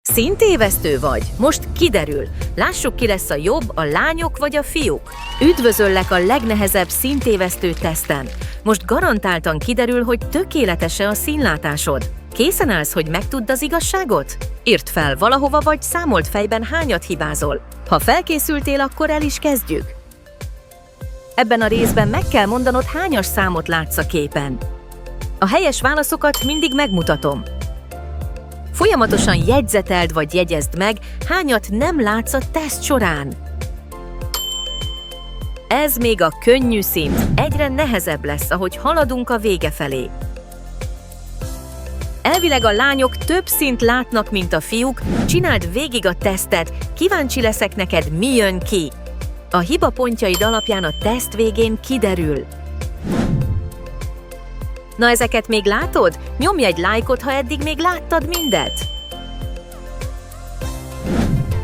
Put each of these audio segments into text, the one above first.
Színtévesztő vagy? Most kiderül. Lássuk, ki lesz a jobb, a lányok vagy a fiúk. Üdvözöllek a legnehezebb színtévesztő teszten. Most garantáltan kiderül, hogy tökéletes-e a színlátásod. Készen állsz, hogy megtudd az igazságot? Írd fel valahova, vagy számold fejben, hányat hibázol. Ha felkészültél, akkor el is kezdjük. Ebben a részben meg kell mondanod, hányas számot látsz a képen. A helyes válaszokat mindig megmutatom. Folyamatosan jegyzeteld vagy jegyezd meg, hányat nem látsz a teszt során. Ez még a könnyű szint, egyre nehezebb lesz, ahogy haladunk a vége felé. Elvileg a lányok több színt látnak, mint a fiúk, csináld végig a tesztet, kíváncsi leszek neked, mi jön ki. A hiba pontjaid alapján a teszt végén kiderül. Na, ezeket még látod? Nyomj egy lájkot, ha eddig még láttad mindet!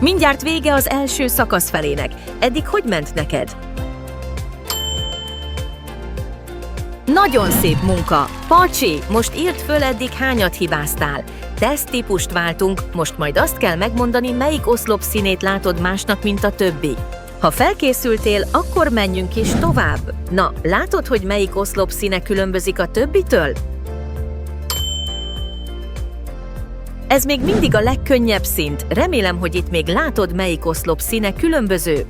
Mindjárt vége az első szakasz felének. Eddig hogy ment neked? Nagyon szép munka! Pacsi, most írd föl, eddig hányat hibáztál. Teszttípust váltunk, most majd azt kell megmondani, melyik oszlop színét látod másnak, mint a többi. Ha felkészültél, akkor menjünk is tovább. Na, látod, hogy melyik oszlop színe különbözik a többitől? Ez még mindig a legkönnyebb szint. Remélem, hogy itt még látod, melyik oszlop színe különböző.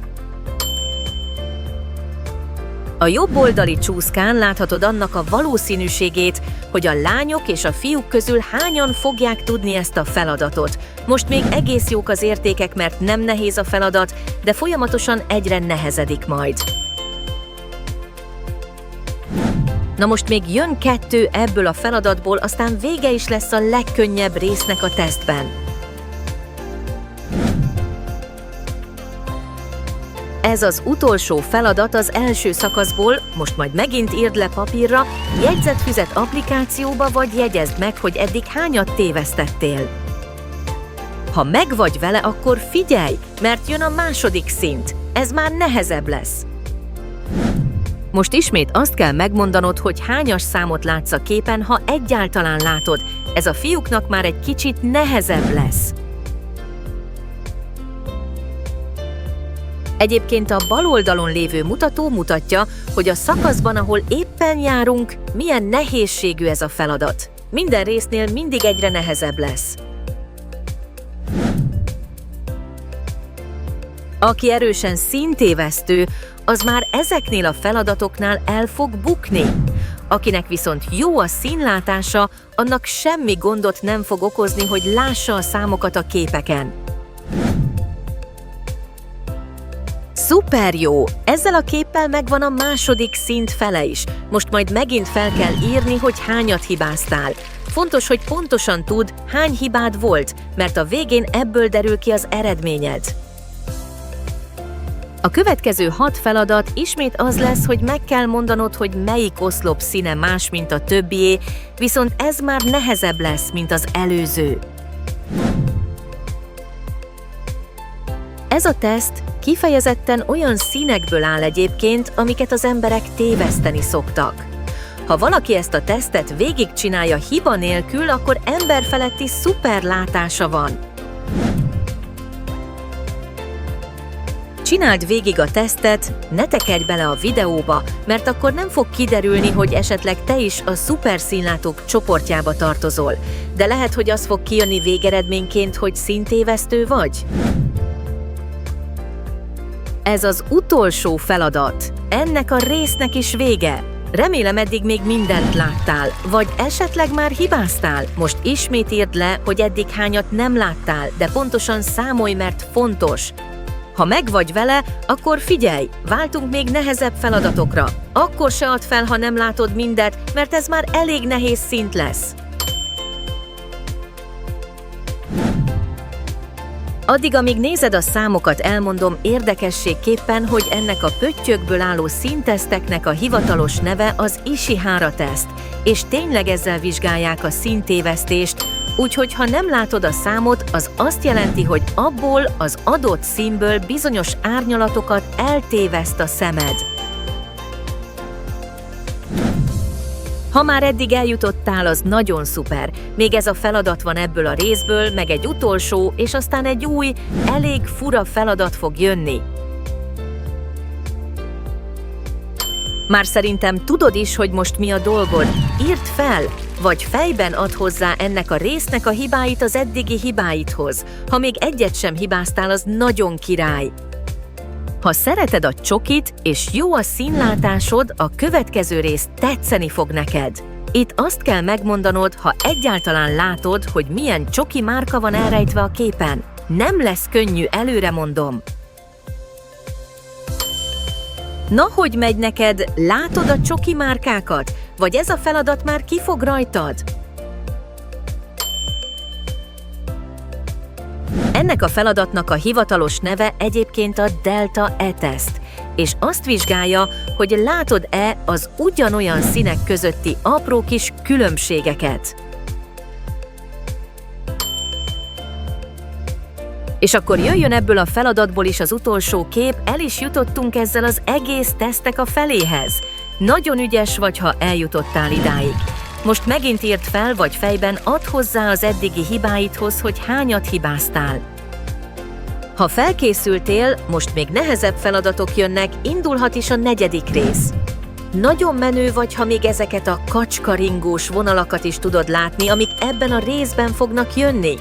A jobb oldali csúszkán láthatod annak a valószínűségét, hogy a lányok és a fiúk közül hányan fogják tudni ezt a feladatot. Most még egész jók az értékek, mert nem nehéz a feladat, de folyamatosan egyre nehezedik majd. Na most még jön 2 ebből a feladatból, aztán vége is lesz a legkönnyebb résznek a tesztben. Ez az utolsó feladat az első szakaszból, most majd megint írd le papírra, jegyzetfüzet applikációba, vagy jegyezd meg, hogy eddig hányat tévesztettél. Ha meg vagy vele, akkor figyelj, mert jön a második szint. Ez már nehezebb lesz. Most ismét azt kell megmondanod, hogy hányas számot látsz a képen, ha egyáltalán látod. Ez a fiúknak már egy kicsit nehezebb lesz. Egyébként a bal oldalon lévő mutató mutatja, hogy a szakaszban, ahol éppen járunk, milyen nehézségű ez a feladat. Minden résznél mindig egyre nehezebb lesz. Aki erősen színtévesztő, az már ezeknél a feladatoknál el fog bukni. Akinek viszont jó a színlátása, annak semmi gondot nem fog okozni, hogy lássa a számokat a képeken. Szuper jó! Ezzel a képpel megvan a második szint fele is. Most majd megint fel kell írni, hogy hányat hibáztál. Fontos, hogy pontosan tudd, hány hibád volt, mert a végén ebből derül ki az eredményed. A következő 6 feladat ismét az lesz, hogy meg kell mondanod, hogy melyik oszlop színe más, mint a többié, viszont ez már nehezebb lesz, mint az előző. Ez a teszt kifejezetten olyan színekből áll egyébként, amiket az emberek téveszteni szoktak. Ha valaki ezt a tesztet végigcsinálja hiba nélkül, akkor emberfeletti szuper látása van. Csináld végig a tesztet, ne tekerj bele a videóba, mert akkor nem fog kiderülni, hogy esetleg te is a szuper színlátók csoportjába tartozol, de lehet, hogy az fog kijönni végeredményként, hogy színtévesztő vagy. Ez az utolsó feladat. Ennek a résznek is vége. Remélem, eddig még mindent láttál, vagy esetleg már hibáztál. Most ismét írd le, hogy eddig hányat nem láttál, de pontosan számolj, mert fontos. Ha meg vagy vele, akkor figyelj, váltunk még nehezebb feladatokra. Akkor se add fel, ha nem látod mindet, mert ez már elég nehéz szint lesz. Addig, amíg nézed a számokat, elmondom érdekességképpen, hogy ennek a pöttyökből álló színteszteknek a hivatalos neve az Ishihara-teszt, és tényleg ezzel vizsgálják a színtévesztést, úgyhogy ha nem látod a számot, az azt jelenti, hogy abból az adott színből bizonyos árnyalatokat eltéveszt a szemed. Ha már eddig eljutottál, az nagyon szuper. Még ez a feladat van ebből a részből, meg egy utolsó, és aztán egy új, elég fura feladat fog jönni. Már szerintem tudod is, hogy most mi a dolgod. Írd fel, vagy fejben add hozzá ennek a résznek a hibáit az eddigi hibáidhoz. Ha még egyet sem hibáztál, az nagyon király. Ha szereted a csokit és jó a színlátásod, a következő rész tetszeni fog neked. Itt azt kell megmondanod, ha egyáltalán látod, hogy milyen csoki márka van elrejtve a képen. Nem lesz könnyű, előre mondom. Na, hogy megy neked? Látod a csoki márkákat? Vagy ez a feladat már kifog rajtad? Ennek a feladatnak a hivatalos neve egyébként a Delta E-teszt, és azt vizsgálja, hogy látod-e az ugyanolyan színek közötti apró kis különbségeket. És akkor jöjjön ebből a feladatból is az utolsó kép, el is jutottunk ezzel az egész tesztek a feléhez. Nagyon ügyes vagy, ha eljutottál idáig. Most megint írd fel, vagy fejben add hozzá az eddigi hibáidhoz, hogy hányat hibáztál. Ha felkészültél, most még nehezebb feladatok jönnek, indulhat is a 4. rész. Nagyon menő vagy, ha még ezeket a kacskaringós vonalakat is tudod látni, amik ebben a részben fognak jönni.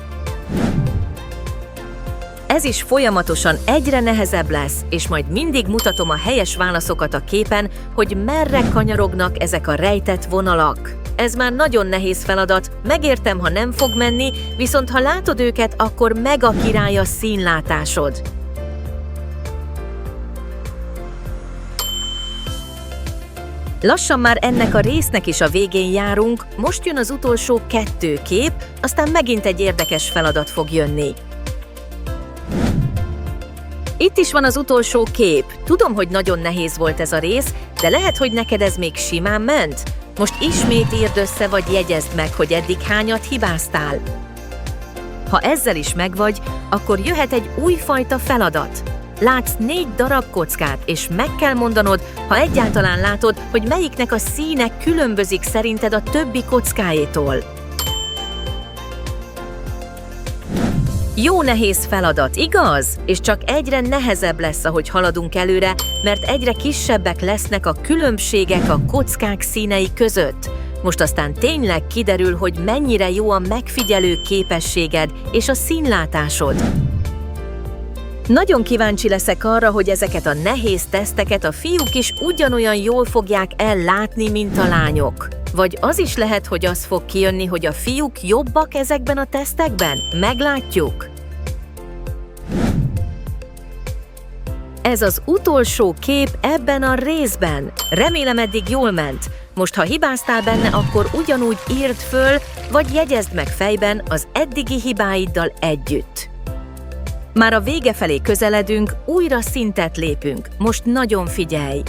Ez is folyamatosan egyre nehezebb lesz, és majd mindig mutatom a helyes válaszokat a képen, hogy merre kanyarognak ezek a rejtett vonalak. Ez már nagyon nehéz feladat, megértem, ha nem fog menni, viszont ha látod őket, akkor mega király a színlátásod. Lassan már ennek a résznek is a végén járunk, most jön az utolsó 2 kép, aztán megint egy érdekes feladat fog jönni. Itt is van az utolsó kép. Tudom, hogy nagyon nehéz volt ez a rész, de lehet, hogy neked ez még simán ment? Most ismét írd össze, vagy jegyezd meg, hogy eddig hányat hibáztál. Ha ezzel is megvagy, akkor jöhet egy újfajta feladat. Látsz 4 darab kockát, és meg kell mondanod, ha egyáltalán látod, hogy melyiknek a színe különbözik szerinted a többi kockáétól. Jó nehéz feladat, igaz? És csak egyre nehezebb lesz, ahogy haladunk előre, mert egyre kisebbek lesznek a különbségek a kockák színei között. Most aztán tényleg kiderül, hogy mennyire jó a megfigyelő képességed és a színlátásod. Nagyon kíváncsi leszek arra, hogy ezeket a nehéz teszteket a fiúk is ugyanolyan jól fogják ellátni, mint a lányok. Vagy az is lehet, hogy az fog kijönni, hogy a fiúk jobbak ezekben a tesztekben? Meglátjuk! Ez az utolsó kép ebben a részben. Remélem, eddig jól ment. Most, ha hibáztál benne, akkor ugyanúgy írd föl, vagy jegyezd meg fejben az eddigi hibáiddal együtt. Már a vége felé közeledünk, újra szintet lépünk. Most nagyon figyelj!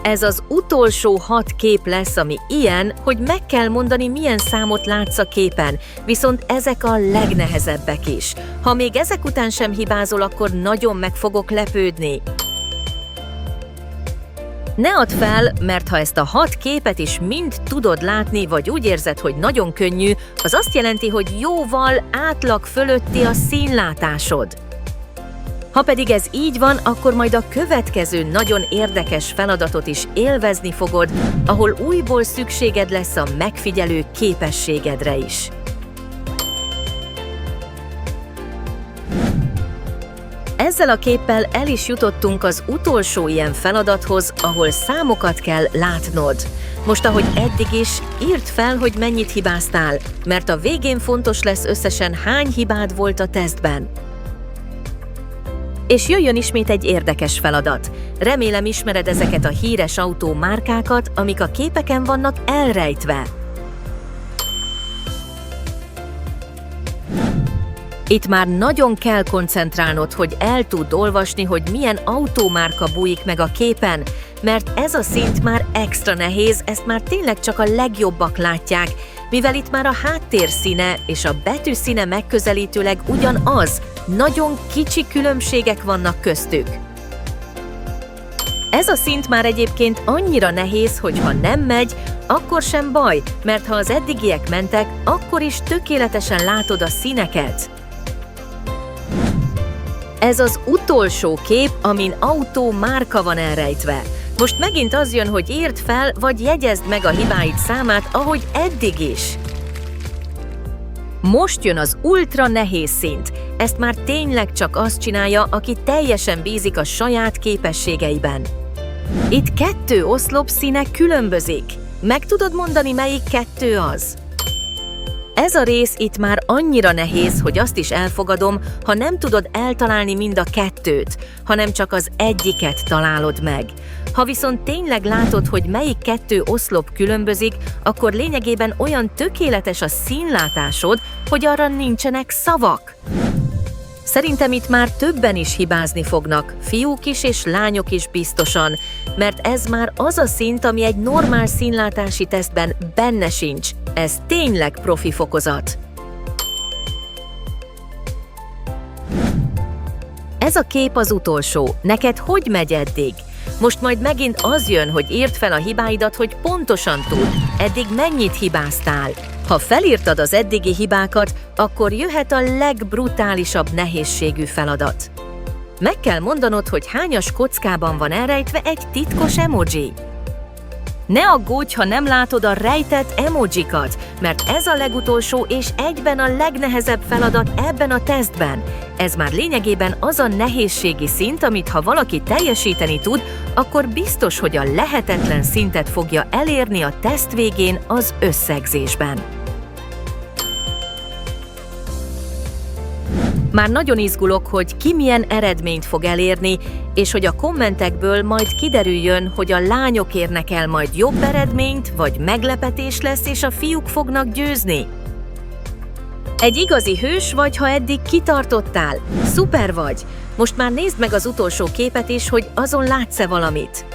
Ez az utolsó 6 kép lesz, ami ilyen, hogy meg kell mondani, milyen számot látsz a képen, viszont ezek a legnehezebbek is. Ha még ezek után sem hibázol, akkor nagyon meg fogok lepődni. Ne add fel, mert ha ezt a 6 képet is mind tudod látni, vagy úgy érzed, hogy nagyon könnyű, az azt jelenti, hogy jóval átlag fölötti a színlátásod. Ha pedig ez így van, akkor majd a következő nagyon érdekes feladatot is élvezni fogod, ahol újból szükséged lesz a megfigyelő képességedre is. Ezzel a képpel el is jutottunk az utolsó ilyen feladathoz, ahol számokat kell látnod. Most, ahogy eddig is, írd fel, hogy mennyit hibáztál, mert a végén fontos lesz összesen hány hibád volt a tesztben. És jöjjön ismét egy érdekes feladat. Remélem, ismered ezeket a híres autó márkákat, amik a képeken vannak elrejtve. Itt már nagyon kell koncentrálnod, hogy el tudd olvasni, hogy milyen autómárka bújik meg a képen, mert ez a szint már extra nehéz, ezt már tényleg csak a legjobbak látják, mivel itt már a háttér színe és a betű színe megközelítőleg ugyanaz, nagyon kicsi különbségek vannak köztük. Ez a szint már egyébként annyira nehéz, hogy ha nem megy, akkor sem baj, mert ha az eddigiek mentek, akkor is tökéletesen látod a színeket. Ez az utolsó kép, amin autó márka van elrejtve. Most megint az jön, hogy írd fel, vagy jegyezd meg a hibáid számát, ahogy eddig is. Most jön az ultra nehéz szint. Ezt már tényleg csak azt csinálja, aki teljesen bízik a saját képességeiben. Itt 2 oszlop színe különbözik. Meg tudod mondani, melyik 2 az? Ez a rész itt már annyira nehéz, hogy azt is elfogadom, ha nem tudod eltalálni mind a 2-t, hanem csak az egyiket találod meg. Ha viszont tényleg látod, hogy melyik 2 oszlop különbözik, akkor lényegében olyan tökéletes a színlátásod, hogy arra nincsenek szavak. Szerintem itt már többen is hibázni fognak, fiúk is és lányok is biztosan, mert ez már az a szint, ami egy normál színlátási tesztben benne sincs. Ez tényleg profi fokozat. Ez a kép az utolsó. Neked hogy megy eddig? Most majd megint az jön, hogy írd fel a hibáidat, hogy pontosan tudd, eddig mennyit hibáztál. Ha felírtad az eddigi hibákat, akkor jöhet a legbrutálisabb nehézségű feladat. Meg kell mondanod, hogy hányas kockában van elrejtve egy titkos emoji. Ne aggódj, ha nem látod a rejtett emojikat, mert ez a legutolsó és egyben a legnehezebb feladat ebben a tesztben. Ez már lényegében az a nehézségi szint, amit ha valaki teljesíteni tud, akkor biztos, hogy a lehetetlen szintet fogja elérni a teszt végén az összegzésben. Már nagyon izgulok, hogy ki milyen eredményt fog elérni, és hogy a kommentekből majd kiderüljön, hogy a lányok érnek el majd jobb eredményt, vagy meglepetés lesz, és a fiúk fognak győzni. Egy igazi hős vagy, ha eddig kitartottál. Szuper vagy! Most már nézd meg az utolsó képet is, hogy azon látsz-e valamit.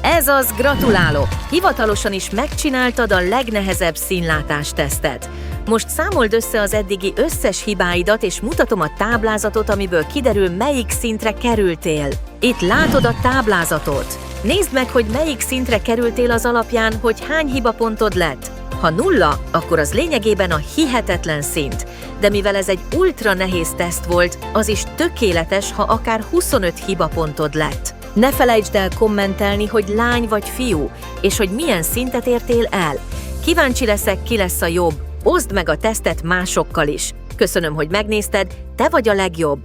Ez az, gratulálok! Hivatalosan is megcsináltad a legnehezebb színlátástesztet. Most számold össze az eddigi összes hibáidat, és mutatom a táblázatot, amiből kiderül, melyik szintre kerültél. Itt látod a táblázatot. Nézd meg, hogy melyik szintre kerültél az alapján, hogy hány hibapontod lett. Ha 0, akkor az lényegében a hihetetlen szint. De mivel ez egy ultra nehéz teszt volt, az is tökéletes, ha akár 25 hibapontod lett. Ne felejtsd el kommentelni, hogy lány vagy fiú, és hogy milyen szintet értél el. Kíváncsi leszek, ki lesz a jobb. Oszd meg a tesztet másokkal is. Köszönöm, hogy megnézted, te vagy a legjobb.